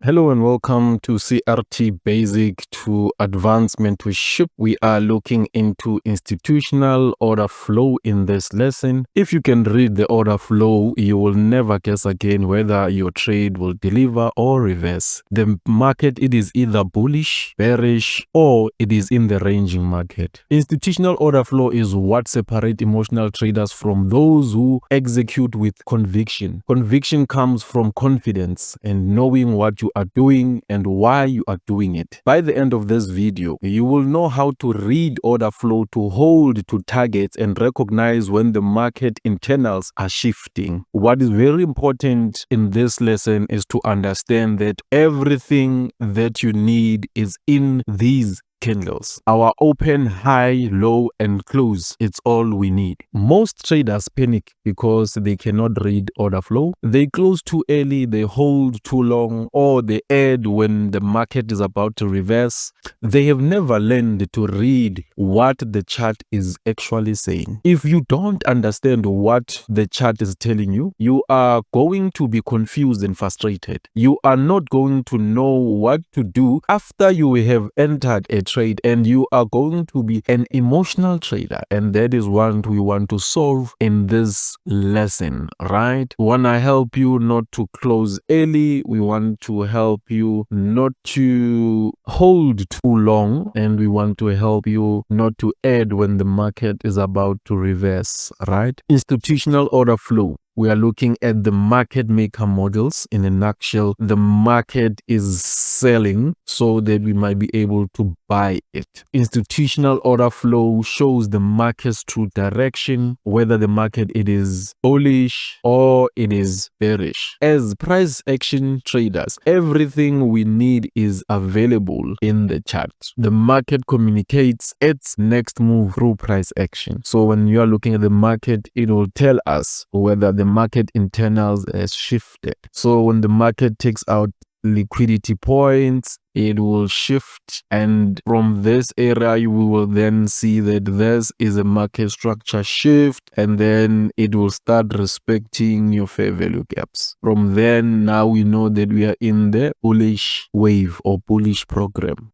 Hello and welcome to CRT Basic to Advanced Mentorship. We are looking into institutional order flow in this lesson. If you can read the order flow, you will never guess again whether your trade will deliver or reverse. The market, it is either bullish, bearish, or it is in the ranging market. Institutional order flow is what separates emotional traders from those who execute with conviction. Conviction comes from confidence and knowing what you are doing and why you are doing it. By the end of this video, you will know how to read order flow, to hold to targets, and recognize when the market internals are shifting. What is very important in this lesson is to understand that everything that you need is in these candles. Our open, high, low, and close, it's all we need. Most traders panic because they cannot read order flow. They close too early, they hold too long, or they add when the market is about to reverse. They have never learned to read what the chart is actually saying. If you don't understand what the chart is telling you, you are going to be confused and frustrated. You are not going to know what to do after you have entered a trade, and you are going to be an emotional trader, and that is what we want to solve in this lesson, right? We want to help you not to close early. We want to help you not to hold too long, and we want to help you not to add when the market is about to reverse, right? Institutional order flow. We are looking at the market maker models. In a nutshell, the market is selling so that we might be able to buy it. Institutional order flow shows the market's true direction, whether the market it is bullish or it is bearish. As price action traders, everything we need is available in the chart. The market communicates its next move through price action. So when you are looking at the market, it will tell us whether the market internals has shifted. So when the market takes out liquidity points, it will shift, and from this area we will then see that this is a market structure shift, and then it will start respecting your fair value gaps. From then, now we know that we are in the bullish wave or bullish program.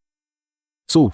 So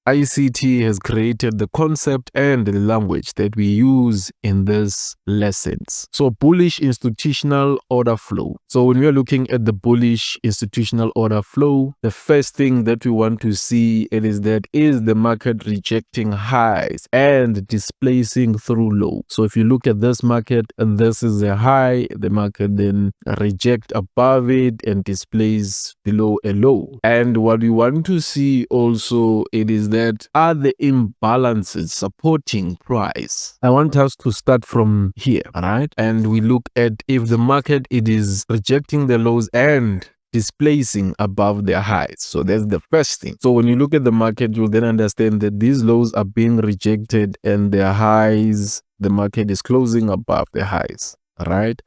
ICT has created the concept and the language that we use in these lessons. So bullish institutional order flow. So when we are looking at the bullish institutional order flow, the first thing that we want to see it is that is the market rejecting highs and displacing through low. So if you look at this market and this is a high, the market then reject above it and displays below a low. And what we want to see also it is that are the imbalances supporting price. I want us to start from here, right? And we look at if the market it is rejecting the lows and displacing above their highs. So that's the first thing. So when you look at the market, you'll then understand that these lows are being rejected and their highs, the market is closing above the highs, right?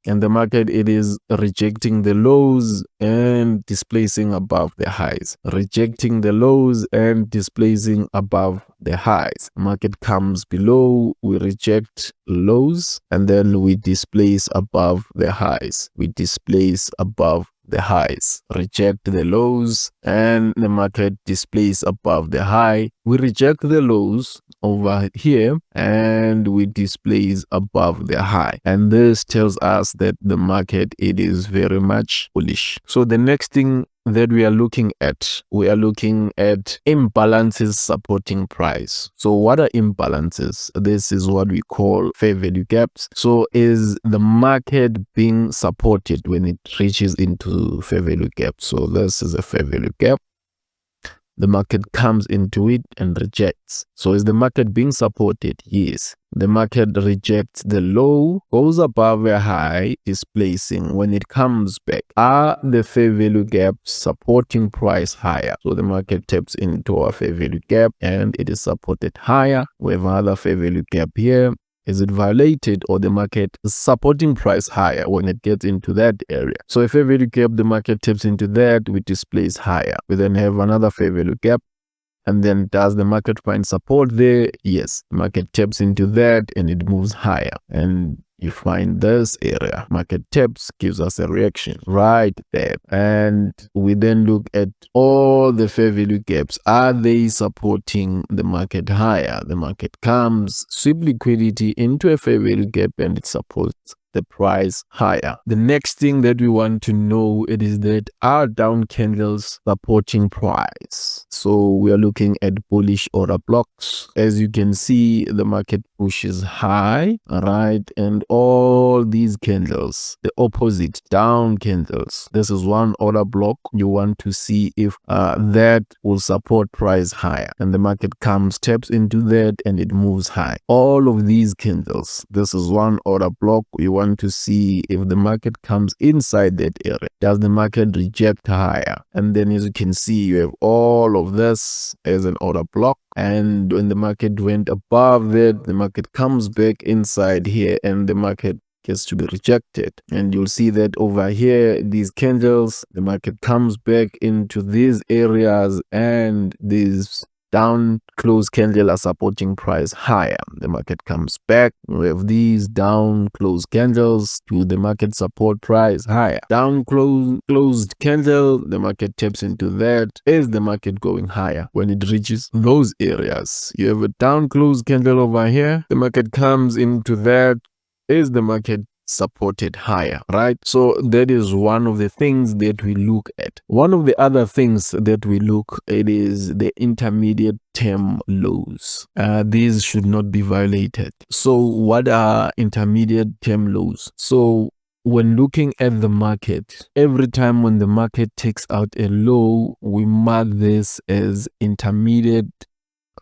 And the market it is rejecting the lows and displacing above the highs, rejecting the lows and displacing above the highs. Market comes below, we reject lows, and then we displace above the highs. We displace above the highs, reject the lows, and the market displays above the high. We reject the lows over here and we displays above the high, and this tells us that the market it is very much bullish. So the next thing that we are looking at imbalances supporting price. So what are imbalances? This is what we call fair value gaps. So is the market being supported when it reaches into fair value gap? So this is a fair value gap. The market comes into it and rejects. So is the market being supported? Yes. The market rejects the low, goes above a high, displacing. When it comes back, are the fair value gaps supporting price higher? So the market taps into our fair value gap and it is supported higher. We have another fair value gap here. Is it violated, or the market is supporting price higher when it gets into that area? So if fair value gap, the market taps into that, we displays higher. We then have another fair value gap. And then does the market find support there? Yes. The market taps into that and it moves higher. And You find this area, market taps, gives us a reaction right there. And we then look at all the fair value gaps. Are they supporting the market higher? The market comes, sweep liquidity into a fair value gap, and it supports the price higher. The next thing that we want to know, it is that our down candles supporting price. So we are looking at bullish order blocks. As you can see, the market pushes high, right? And all these candles, the opposite down candles, this is one order block. You want to see if that will support price higher, and the market comes, taps into that, and it moves high. All of these candles, this is one order block. You want to see if the market comes inside that area. Does the market reject higher? And then, as you can see, you have all of this as an order block. And when the market went above that, the market comes back inside here, and the market gets to be rejected. And you'll see that over here, these candles, the market comes back into these areas, and these down close candle are supporting price higher. The market comes back. We have these down closed candles to the market support price higher. Down closed candle, the market taps into that. Is the market going higher? When it reaches those areas, you have a down closed candle over here. The market comes into that. Is the market supported higher, right? So that is one of the things that we look at. One of the other things that we look at is the intermediate term lows. These should not be violated. So what are intermediate term lows? So when looking at the market, every time when the market takes out a low, we mark this as intermediate,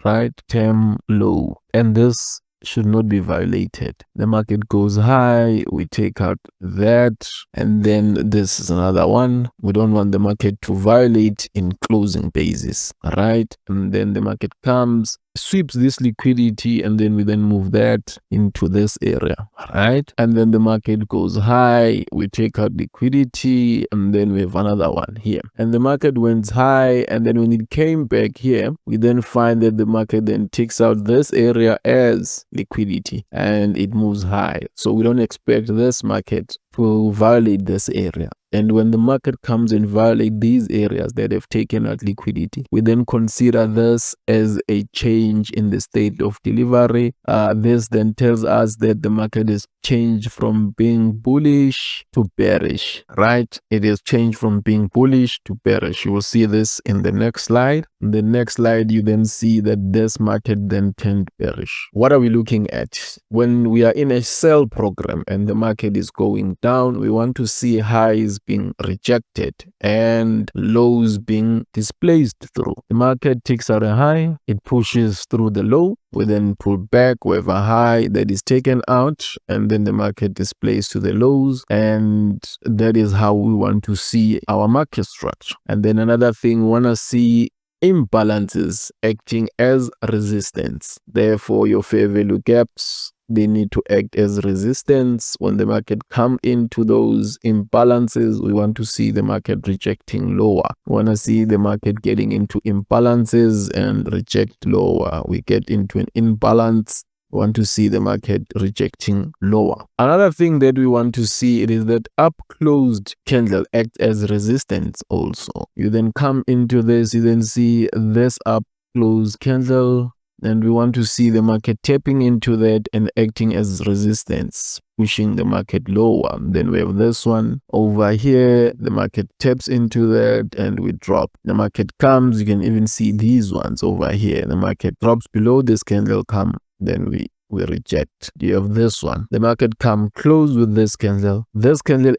right, term low, and this should not be violated. The market goes high, we take out that, and then this is another one. We don't want the market to violate in closing basis, right? And then the market comes, sweeps this liquidity, and then we then move that into this area, right? And then the market goes high, we take out liquidity, and then we have another one here. And the market went high, and then when it came back here, we then find that the market then takes out this area as liquidity, and it moves high. So we don't expect this market to violate this area. And when the market comes and violate these areas that have taken out liquidity, we then consider this as a change in the state of delivery. This then tells us that the market is changed from being bullish to bearish, right? It is changed from being bullish to bearish. You will see this in the next slide. In the next slide, you then see that this market then turned bearish. What are we looking at? When we are in a sell program and the market is going down, we want to see highs being rejected and lows being displaced through. The market takes out a high, it pushes through the low, we then pull back, we have a high that is taken out, and then the market displays to the lows, and that is how we want to see our market structure. And then another thing, we want to see imbalances acting as resistance. Therefore, your fair value gaps, they need to act as resistance. When the market come into those imbalances, we want to see the market rejecting lower. We want to see the market getting into imbalances and reject lower. We get into an imbalance, we want to see the market rejecting lower. Another thing that we want to see, it is that up closed candle act as resistance also. You then come into this, you then see this up closed candle, and we want to see the market tapping into that and acting as resistance, pushing the market lower. Then we have this one over here, the market taps into that and we drop. The market comes, you can even see these ones over here, the market drops below this candle, come, then we reject. You have this one, the market come close with this candle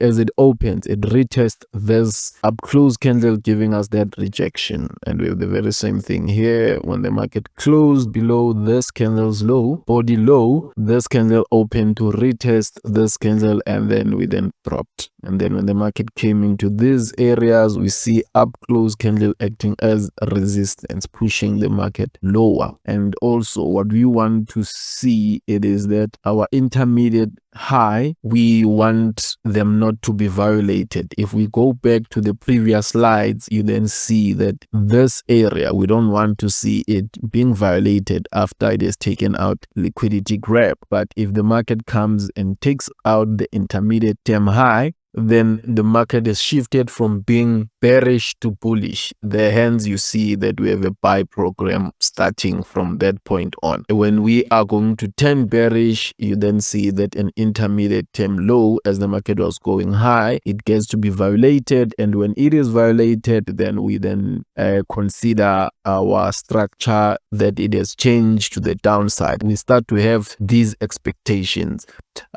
as it opens, it retests this up close candle, giving us that rejection. And we have the very same thing here. When the market closed below this candle's low, body low, this candle opened to retest this candle, and then we then dropped. And then when the market came into these areas, we see up close candle acting as resistance, pushing the market lower. And also what we want to see see, it is that our intermediate high, we want them not to be violated. If we go back to the previous slides, you then see that this area, we don't want to see it being violated after it has taken out liquidity grab. But if the market comes and takes out the intermediate term high, then the market is shifted from being bearish to bullish. Hence you see that we have a buy program starting from that point on. When we are going to turn bearish, you then see that an intermediate term low, as the market was going high, it gets to be violated, and when it is violated, then we then consider our structure that it has changed to the downside. We start to have these expectations.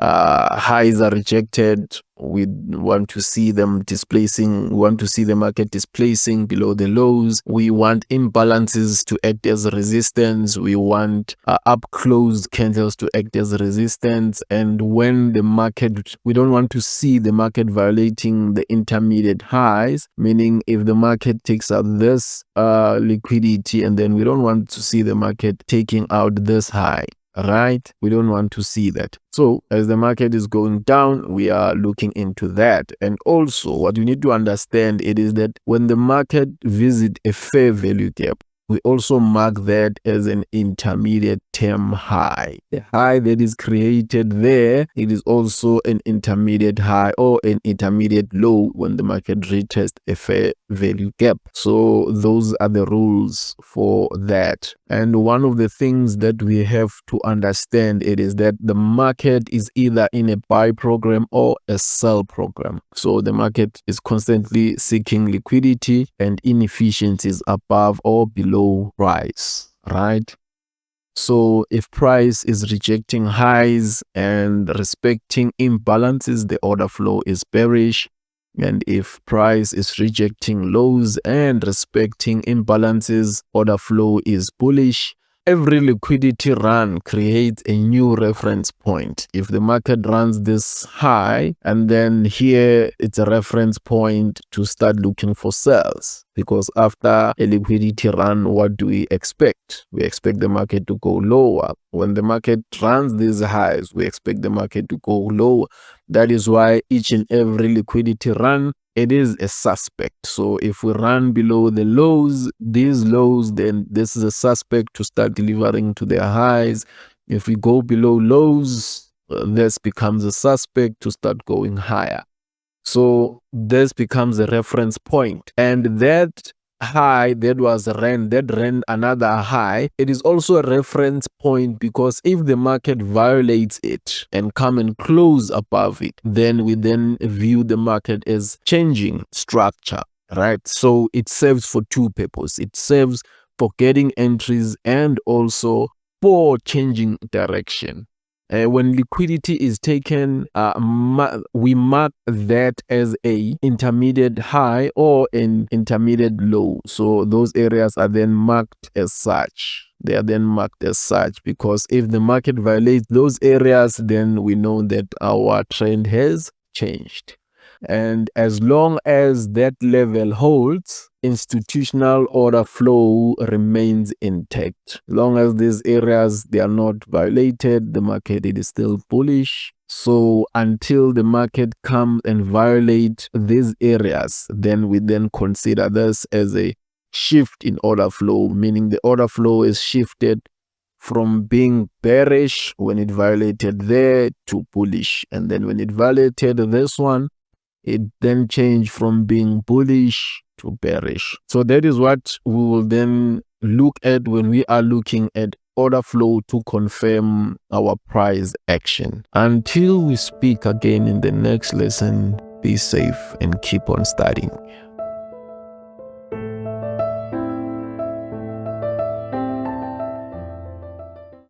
Highs are rejected. We want to see them displacing. We want to see the market displacing below the lows. We want imbalances to act as resistance. We want up closed candles to act as resistance. And when the market, we don't want to see the market violating the intermediate highs, meaning if the market takes out this liquidity, and then we don't want to see the market taking out this high. Right? We don't want to see that. So as the market is going down, we are looking into that. And also what you need to understand, it is that when the market visits a fair value gap, we also mark that as an intermediate term high. The high that is created there, it is also an intermediate high or an intermediate low when the market retests a fair value gap. So those are the rules for that. And one of the things that we have to understand, it is that the market is either in a buy program or a sell program. So the market is constantly seeking liquidity and inefficiencies above or below price, right? So if price is rejecting highs and respecting imbalances, the order flow is bearish. And if price is rejecting lows and respecting imbalances, order flow is bullish. Every liquidity run creates a new reference point. If the market runs this high, and then here it's a reference point to start looking for sales. Because after a liquidity run, what do we expect? We expect the market to go lower. When the market runs these highs, we expect the market to go lower. That is why each and every liquidity run, it is a suspect. So if we run below the lows, these lows, then this is a suspect to start delivering to their highs. If we go below lows, this becomes a suspect to start going higher. So this becomes a reference point. And that high that ran another high, it is also a reference point, because if the market violates it and come and close above it, then we then view the market as changing structure, right? So it serves for two purposes. It serves for getting entries and also for changing direction. When liquidity is taken, we mark that as a intermediate high or an intermediate low. So those areas are then marked as such. They are then marked as such, because if the market violates those areas, then we know that our trend has changed. And as long as that level holds, institutional order flow remains intact. As long as these areas, they are not violated, the market, it is still bullish. So until the market comes and violate these areas, then we then consider this as a shift in order flow, meaning the order flow is shifted from being bearish when it violated there to bullish. And then when it violated this one, it then changed from being bullish to bearish. So that is what we will then look at when we are looking at order flow to confirm our price action. Until we speak again in the next lesson, be safe and keep on studying.